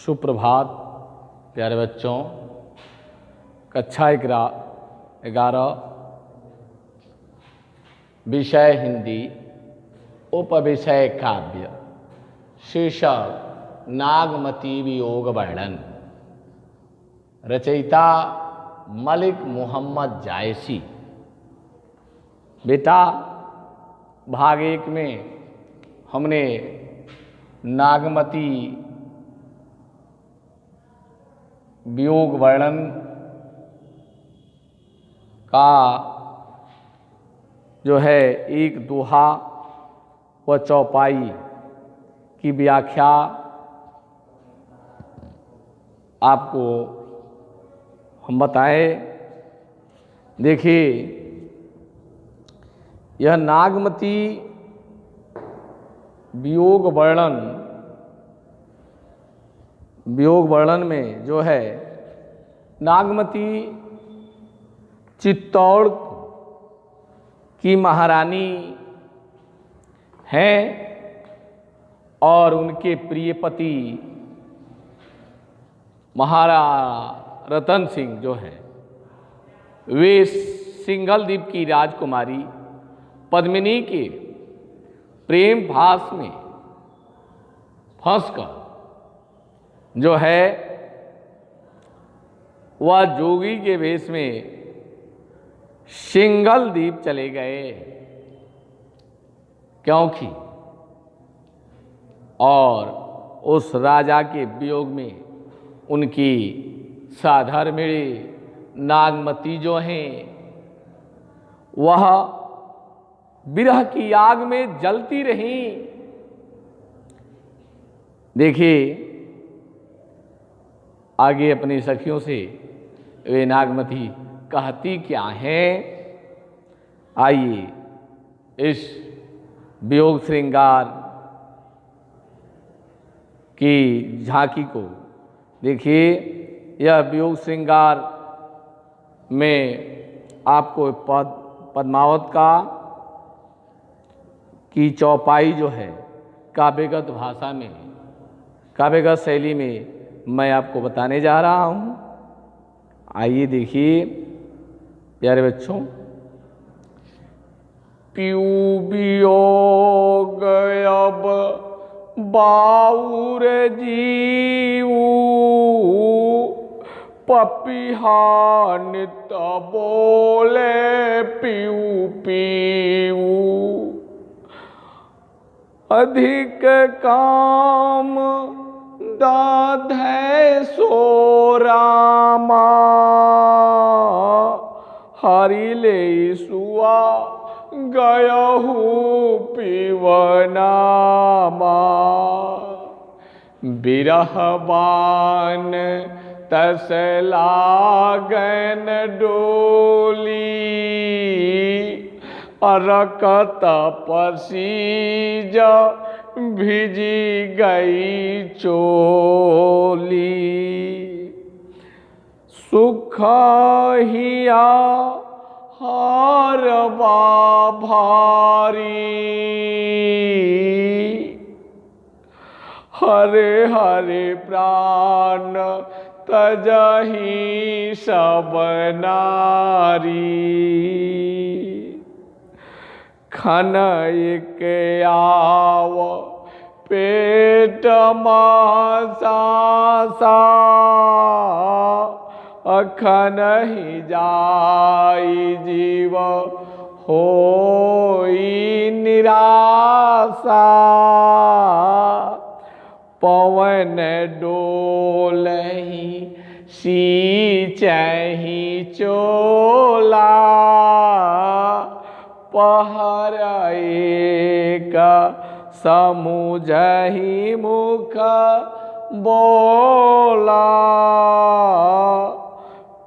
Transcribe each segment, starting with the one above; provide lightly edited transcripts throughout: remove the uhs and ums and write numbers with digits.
सुप्रभात प्यारे बच्चों। कक्षा 11 विषय हिंदी, उपविषय काव्य, शीर्षक नागमती वियोग वर्णन। रचयिता मलिक मोहम्मद जायसी। बेटा, भाग 1 में हमने नागमती वियोग वर्णन का जो है एक दोहा व चौपाई की व्याख्या आपको हम बताए। देखिए, यह नागमती वियोग वर्णन में जो है नागमती चित्तौड़ की महारानी हैं और उनके प्रियपति महाराणा रतन सिंह जो है वे सिंघल द्वीप की राजकुमारी पद्मिनी के प्रेम भास में फंसकर जो है वह जोगी के वेश में सिंघल द्वीप चले गए, क्योंकि और उस राजा के वियोग में उनकी साधर्मिणी नागमती जो हैं वह विरह की आग में जलती रहीं। देखिए, आगे अपनी सखियों से वे नागमती कहती क्या हैं, आइए इस वियोग श्रृंगार की झांकी को देखिए। यह वियोग श्रृंगार में आपको पद्मावत की चौपाई जो है काव्यगत भाषा में, काव्यगत शैली में मैं आपको बताने जा रहा हूँ। आइए देखिए प्यारे बच्चों। पियू वियोग अब बाउर जीवू, पपिहा नित बोले पियू पियू, अधिक काम दाधे सो रामा, हरि ले सुआ गयहु पिवनामा, बिरहबान तस लागन डोली, अरकत पसीज भिजी गई चोली, सुख हिया हारवा भारी, हरे हरे प्राण तजही सब नारी, खन एक आव पेट मासा, अखन ही जाई जीव होई निराशा, पवन डोलही सींचहि चोला, पहर एक समुझहि मुख बोला,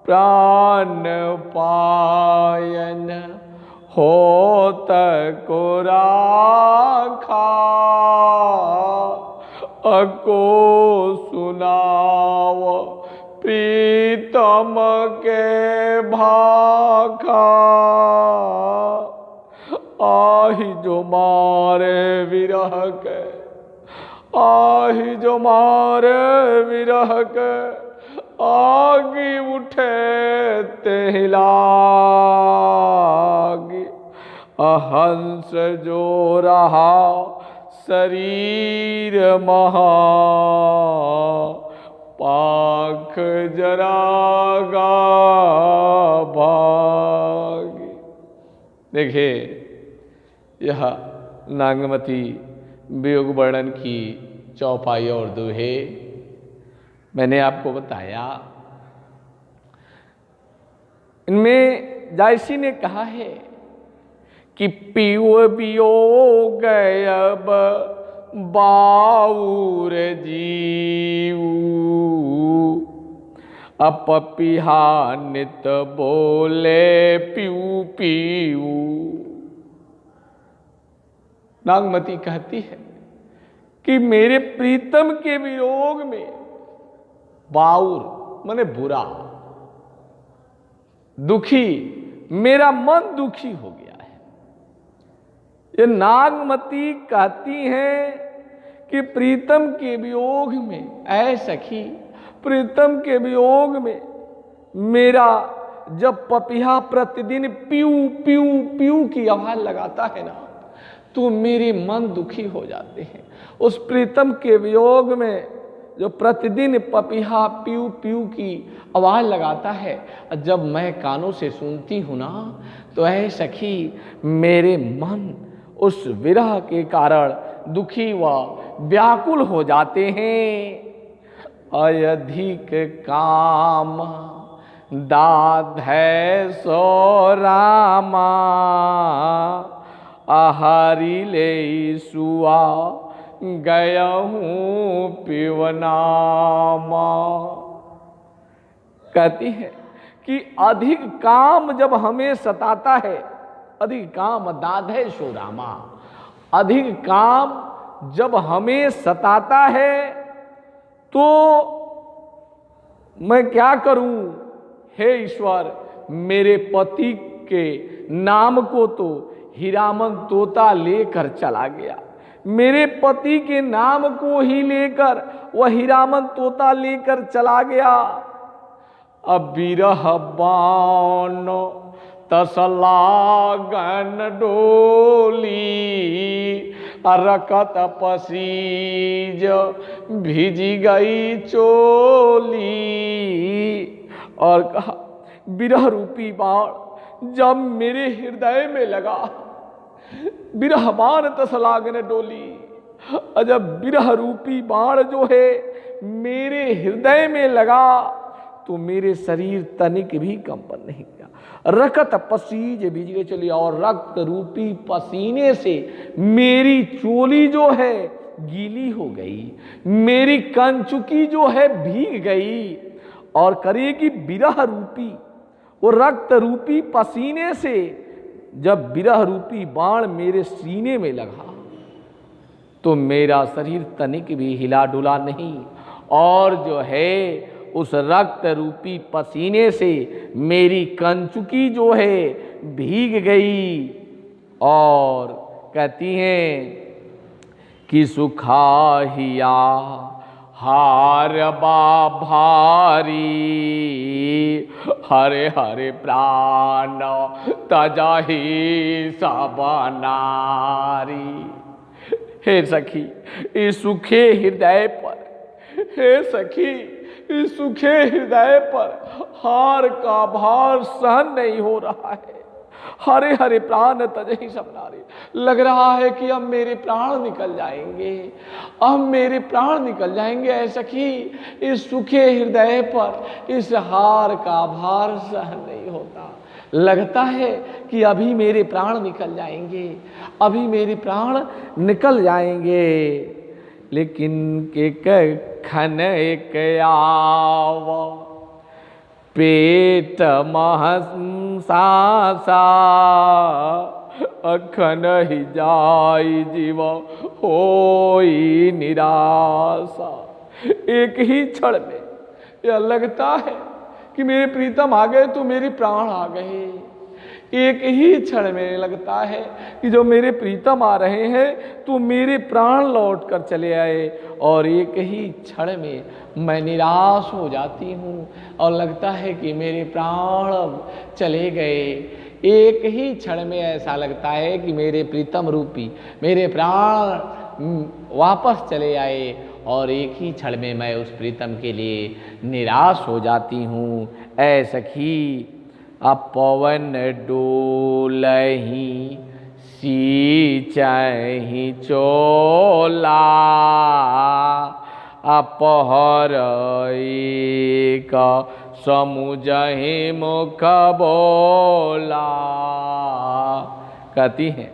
प्राण पायन होत को राखा, अको सुनाव प्रीतम के भाखा, आहि जो मारे विरह के आही जो मारे विरह के आगी उठे ते लागी। अहंस जो रहा शरीर महा पाख जरागा भागी। देखिए यह नागमती वियोग वर्णन की चौपाई और दोहे मैंने आपको बताया। इनमें जायसी ने कहा है कि पियो वियोग अब बाउर जीऊ अपपिहा नित बोले पीऊ पीऊ। नागमती कहती है कि मेरे प्रीतम के वियोग में बाउर माने बुरा, दुखी, मेरा मन दुखी हो गया है। ये नागमती कहती हैं कि प्रीतम के वियोग में, ऐ सखी प्रीतम के वियोग में मेरा जब पपिहा प्रतिदिन पीऊ पीऊ पीऊ की आवाज लगाता है ना, तो मेरे मन दुखी हो जाते हैं। उस प्रीतम के वियोग में जो प्रतिदिन पपिहा पीऊ पीऊ की आवाज लगाता है, जब मैं कानों से सुनती हूं ना, तो ऐ सखी मेरे मन उस विरह के कारण दुखी व व्याकुल हो जाते हैं। अयधिक काम दाध है सो रामा आहारी ले सुआ गया हूँ पिवनामा। कहती है कि अधिक काम जब हमें सताता है, अधिक काम दाधे सो रामा, अधिक काम जब हमें सताता है तो मैं क्या करूं? हे ईश्वर, मेरे पति के नाम को तो हीरामन तोता लेकर चला गया, मेरे पति के नाम को ही लेकर वह हीरामन तोता लेकर चला गया। अब बिरह बाण तसलागन डोली रकत पसीज भिजी गई चोली। और कहा बिरह रूपी बाण जब मेरे हृदय में लगा, बिरह बाण तसलागन डोली, जब बिरह रूपी बाण जो है मेरे हृदय में लगा तो मेरे शरीर तनिक भी कंपन नहीं किया। रकत पसीज भीज गई चली, और रक्त रूपी पसीने से मेरी चोली जो है गीली हो गई, मेरी कंचुकी जो है भीग गई। और करेगी बिरह रूपी, वो रक्त रूपी पसीने से जब बिरह रूपी बाण मेरे सीने में लगा तो मेरा शरीर तनिक भी हिला डुला नहीं, और जो है उस रक्त रूपी पसीने से मेरी कंचुकी जो है भीग गई। और कहती हैं कि सुखा हिया हार बा भारी हरे हरे प्राण तजाही सब नारी। हे सखी इस सूखे हृदय पर, हे सखी इस सूखे हृदय पर हार का भार सहन नहीं हो रहा है। हरे हरे प्राण तजहि सब नारी, लग रहा है कि अब मेरे प्राण निकल जाएंगे, अब मेरे प्राण निकल जाएंगे। ऐसा कि इस सूखे हृदय पर इस हार का भार सहन नहीं होता, लगता है कि अभी मेरे प्राण निकल जाएंगे, अभी मेरे प्राण निकल जाएंगे। लेकिन के खन एक आव पेट महसासा अखन ही जाई जीव होई निराशा। एक ही क्षण में यह लगता है कि मेरे प्रीतम आ गए तो मेरे प्राण आ गए, एक ही क्षण में लगता है कि जो मेरे प्रीतम आ रहे हैं तो मेरे प्राण लौट कर चले आए, और एक ही क्षण में मैं निराश हो जाती हूँ और लगता है कि मेरे प्राण अब चले गए। एक ही क्षण में ऐसा लगता है कि मेरे प्रीतम रूपी मेरे प्राण वापस चले आए, और एक ही क्षण में मैं उस प्रीतम के लिए निराश हो जाती हूँ। ऐ सखी अब पवन डोलहि सींचहि चोला, अपहरई का समुझहि मुख बोला। कहती हैं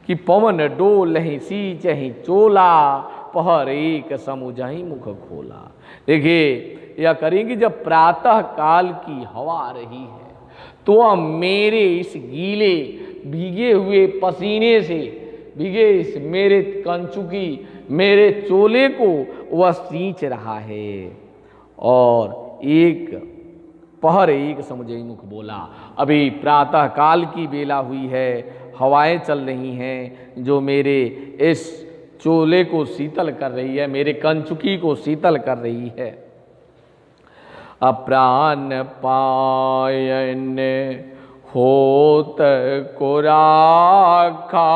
कि पवन डोलहि सींचहि चोला, पहर एक समुझहि मुख खोला। देखिए यह करेंगी जब प्रातः काल की हवा आ रही है तो वह मेरे इस गीले भीगे हुए पसीने से भीगे इस मेरे कंचुकी मेरे चोले को वह सींच रहा है, और एक पहर एक समुझहि मुख बोला। अभी प्रातः काल की बेला हुई है, हवाएं चल रही हैं जो मेरे इस चोले को शीतल कर रही है, मेरे कंचुकी को शीतल कर रही है। अप्राण पायन होत को राखा,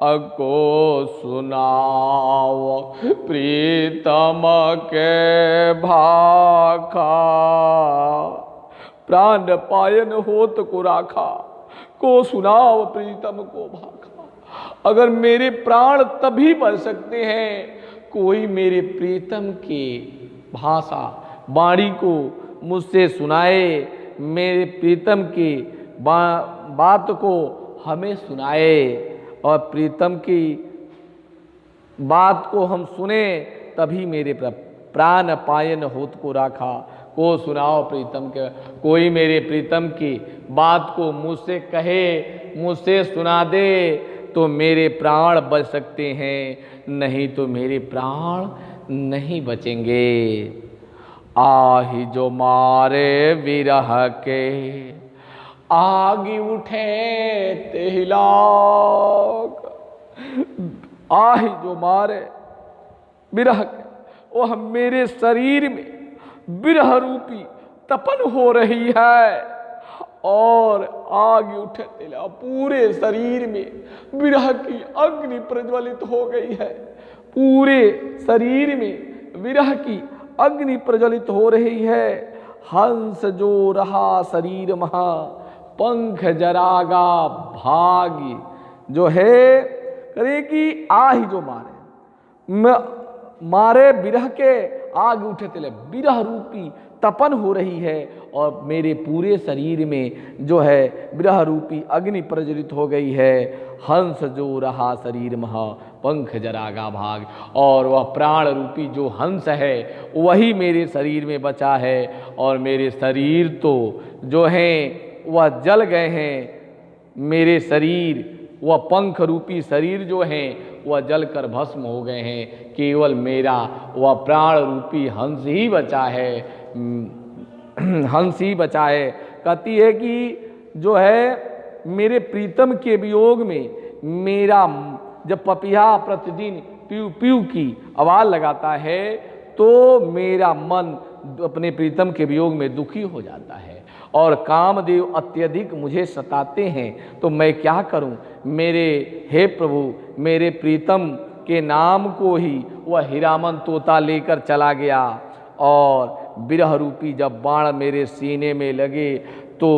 अको सुनाव प्रीतम के भाखा। प्राण पायन होत को राखा, को सुनाव प्रीतम को भाखा। अगर मेरे प्राण तभी बच सकते हैं कोई मेरे प्रीतम के भाषा वाणी को मुझसे सुनाए, मेरे प्रीतम की बात को हमें सुनाए, और प्रीतम की बात को हम सुने तभी मेरे प्राण पायन होत को राखा, को सुनाओ प्रीतम के। कोई मेरे प्रीतम की बात को मुझसे कहे, मुझसे सुना दे तो मेरे प्राण बच सकते हैं, नहीं तो मेरे प्राण नहीं बचेंगे। आहि जो मारे विरह के, आगे उठे तेहि लाग। आहि जो मारे विरह के, वह मेरे शरीर में विरह रूपी तपन हो रही है, और आग उठे तेला पूरे शरीर में विरह की अग्नि प्रज्वलित हो गई है। पूरे शरीर में विरह की अग्नि प्रज्वलित हो रही है। हंस जो रहा शरीर महा, पंख जरागा भागी। जो है करे कि आहि जो मारे विरह के, आग उठे तेले विरह रूपी तपन हो रही है, और मेरे पूरे शरीर में जो है विरह रूपी अग्नि प्रज्वलित हो गई है। हंस जो रहा शरीर महा, पंख जरागा भाग। और वह प्राण रूपी जो हंस है वही मेरे शरीर में बचा है, और मेरे शरीर तो जो हैं वह जल गए हैं। मेरे शरीर वह पंख रूपी शरीर जो हैं वह जलकर भस्म हो गए हैं। केवल मेरा वह प्राण रूपी हंस ही बचा है, हंस ही बचा है। कहती है कि जो है मेरे प्रीतम के वियोग में मेरा जब पपिया प्रतिदिन प्यू प्यू की आवाज़ लगाता है तो मेरा मन अपने प्रीतम के वियोग में दुखी हो जाता है, और कामदेव अत्यधिक मुझे सताते हैं। तो मैं क्या करूं? मेरे हे प्रभु, मेरे प्रीतम के नाम को ही वह हीरामन तोता लेकर चला गया, और विरह रूपी जब बाण मेरे सीने में लगे तो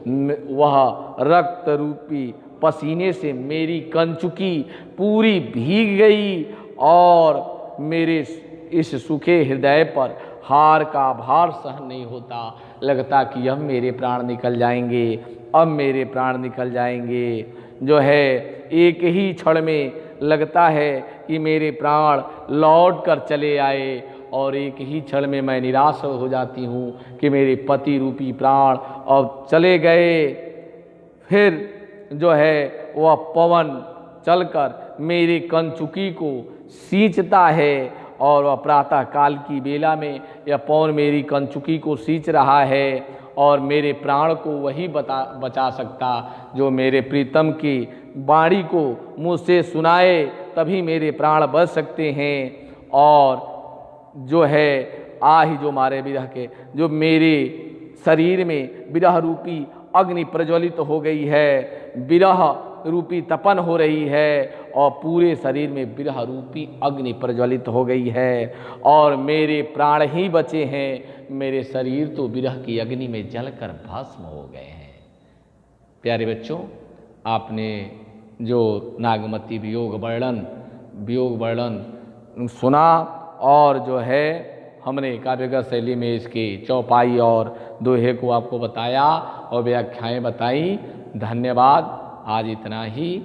वह रक्त रूपी पसीने से मेरी कंचुकी पूरी भीग गई, और मेरे इस सूखे हृदय पर हार का भार सहन नहीं होता। लगता कि अब मेरे प्राण निकल जाएंगे, अब मेरे प्राण निकल जाएंगे। जो है एक ही क्षण में लगता है कि मेरे प्राण लौट कर चले आए, और एक ही क्षण में मैं निराश हो जाती हूँ कि मेरे पति रूपी प्राण अब चले गए। फिर जो है वह पवन चलकर मेरी कंचुकी को सींचता है, और वह प्रातः काल की बेला में यह पौन मेरी कंचुकी को सींच रहा है और मेरे प्राण को वही बचा सकता जो मेरे प्रीतम की वाणी को मुझसे सुनाए, तभी मेरे प्राण बच सकते हैं। और जो है आही जो मारे विरह के, जो मेरे शरीर में विरह रूपी अग्नि प्रज्वलित हो गई है, विरह रूपी तपन हो रही है और पूरे शरीर में विरह रूपी अग्नि प्रज्वलित हो गई है और मेरे प्राण ही बचे हैं, मेरे शरीर तो विरह की अग्नि में जलकर भस्म हो गए हैं। प्यारे बच्चों, आपने जो नागमती वियोग वर्णन सुना और जो है हमने काव्यगत शैली में इसकी चौपाई और दोहे को आपको बताया और व्याख्याएं बताई। धन्यवाद। आज इतना ही।